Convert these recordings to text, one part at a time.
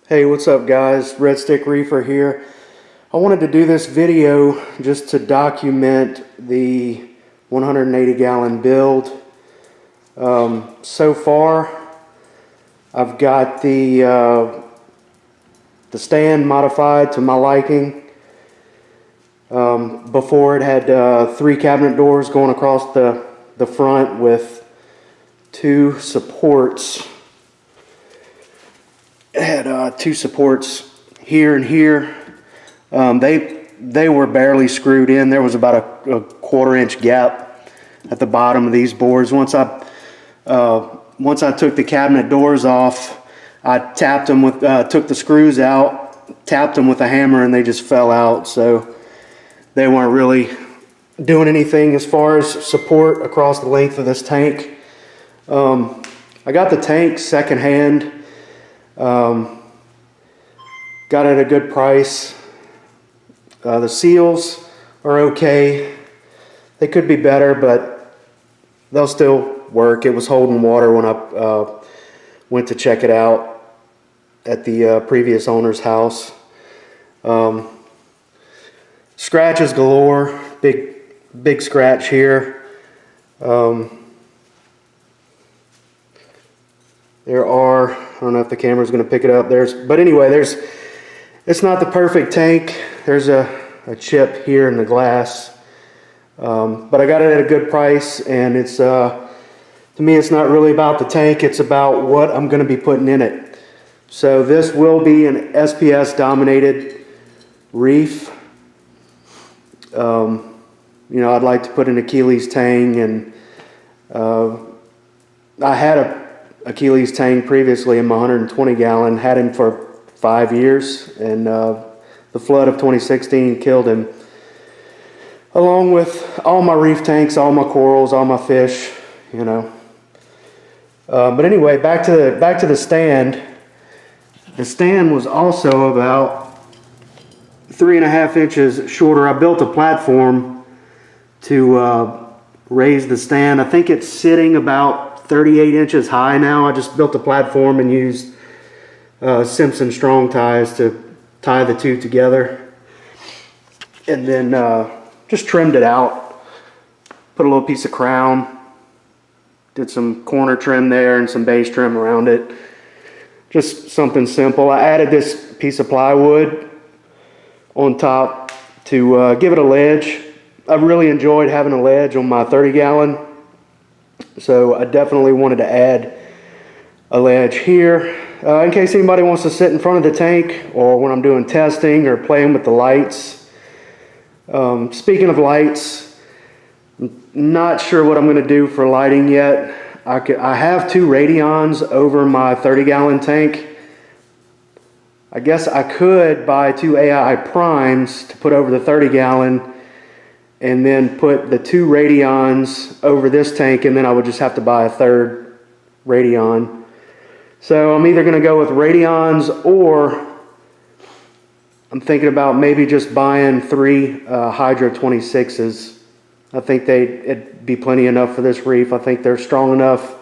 Hey, what's up guys? Red Stick Reefer here. I wanted to do this video just to document the 180 gallon build. So far I've got the stand modified to my liking. Before it had 3 cabinet doors going across the front with 2 supports. It had 2 supports here and here. They were barely screwed in. There was about a 1/4 inch gap at the bottom of these boards. Once I took the cabinet doors off, I tapped them with took the screws out, tapped them with a hammer, and they just fell out. So they weren't really doing anything as far as support across the length of this tank. I got the tank secondhand. Got it at a good price. The seals are okay. They could be better, but they'll still work. It was holding water when I went to check it out at the previous owner's house. Scratches galore. Big scratch here. There are, I don't know if the camera's going to pick it up. But anyway, it's not the perfect tank. There's a chip here in the glass. But I got it at a good price, and it's to me it's not really about the tank, it's about what I'm going to be putting in it. So this will be an SPS dominated reef. You know, I'd like to put an Achilles tang, and I had a Achilles tang previously in my 120 gallon, had him for 5 years, and the flood of 2016 killed him, along with all my reef tanks, all my corals, all my fish, you know. But anyway, back to the stand. The stand was also about 3.5 inches shorter. I built a platform to raise the stand. I think it's sitting about 38 inches high now. I just built a platform and used Simpson strong ties to tie the 2 together, and then just trimmed it out, put a little piece of crown, did some corner trim there and some base trim around it, just something simple. I added this piece of plywood on top to give it a ledge. I really enjoyed having a ledge on my 30 gallon, so I definitely wanted to add a ledge here in case anybody wants to sit in front of the tank, or when I'm doing testing or playing with the lights. Speaking of lights, I'm not sure what I'm going to do for lighting yet. I have 2 radions over my 30 gallon tank. I guess I could buy 2 AI primes to put over the 30 gallon, and then put the 2 radions over this tank, and then I would just have to buy a 3rd radion. So I'm either going to go with radions, or I'm thinking about maybe just buying 3 Hydra 26s. I think it'd be plenty enough for this reef. I think they're strong enough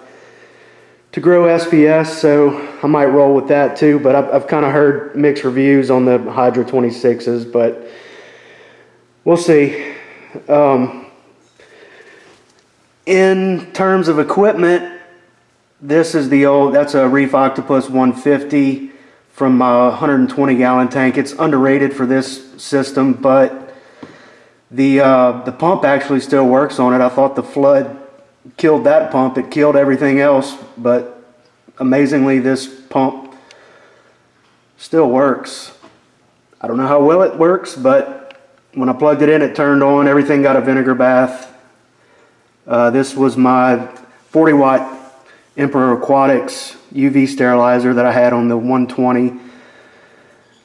to grow SPS, so I might roll with that too. But I've kind of heard mixed reviews on the Hydra 26s, but we'll see. In terms of equipment, this is that's a Reef Octopus 150 from my 120 gallon tank. It's underrated for this system, but the pump actually still works on it. I thought the flood killed that pump. It killed everything else, but amazingly this pump still works. I don't know how well it works, but when I plugged it in, it turned on. Everything got a vinegar bath. This was my 40 watt Emperor Aquatics UV sterilizer that I had on the 120.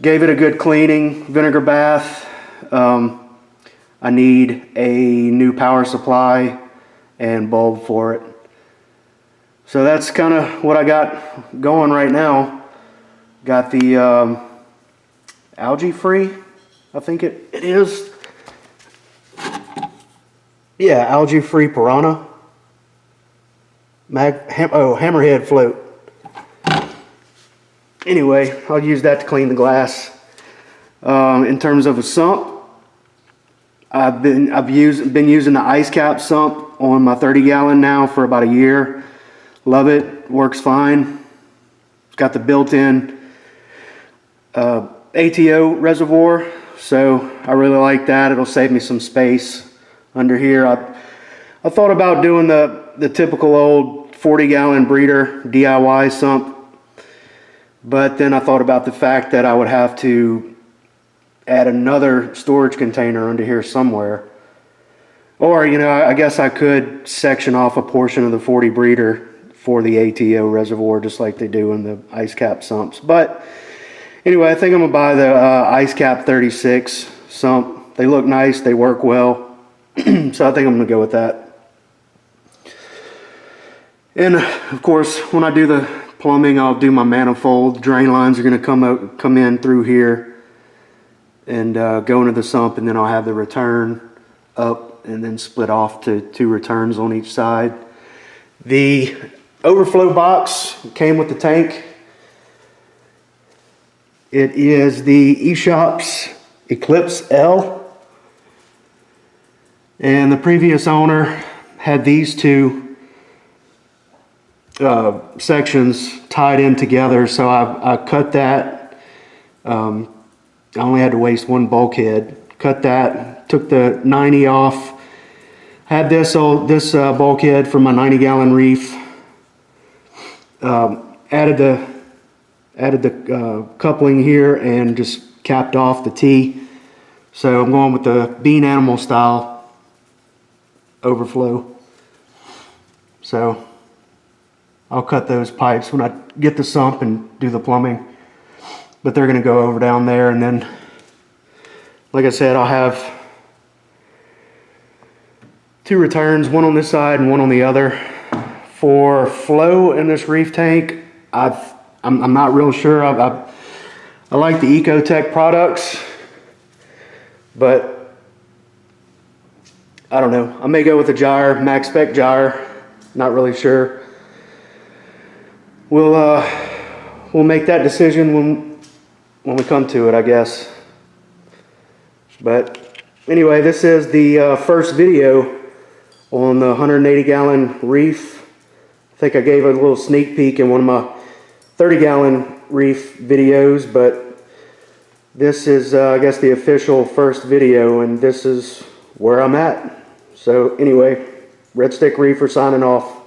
Gave it a good cleaning, vinegar bath. I need a new power supply and bulb for it. So that's kind of what I got going right now. Got the algae free, I think it is. Yeah, algae free piranha. Hammerhead float. anyway, I'll use that to clean the glass. In terms of a sump, I've been using the ice cap sump on my 30-gallon now for about a year. Love it, works fine. It's got the built-in ATO reservoir, so I really like that. It'll save me some space under here. I thought about doing the typical old 40-gallon breeder DIY sump, but then I thought about the fact that I would have to add another storage container under here somewhere. Or, you know, I guess I could section off a portion of the 40 breeder for the ATO reservoir, just like they do in the ice cap sumps. But anyway, I think I'm gonna buy the ice cap 36 sump. They look nice, they work well. So I think I'm gonna go with that. And of course, when I do the plumbing, I'll do my manifold. Drain lines are gonna come in through here and go into the sump, and then I'll have the return up and then split off to 2 returns on each side. The overflow box came with the tank. It is the eShop's Eclipse L, and the previous owner had these 2 sections tied in together, so I cut that. I only had to waste 1 bulkhead. Cut that, took the 90 off. Had this bulkhead from my 90-gallon Reef. Added the coupling here and just capped off the T. So I'm going with the bean animal style overflow. So I'll cut those pipes when I get the sump and do the plumbing. But they're gonna go over down there, and then, like I said, I'll have 2 returns, one on this side and one on the other. For flow in this Reef tank, I'm not real sure. I like the Ecotech products, but I don't know. I may go with a gyre, max spec gyre. Not really sure. We'll make that decision when we come to it, I guess. But anyway, this is the first video on the 180-gallon Reef. I think I gave a little sneak peek in one of my 30-gallon Reef videos, but this is, I guess, the official first video, and this is where I'm at. So anyway, Red Stick Reefer signing off.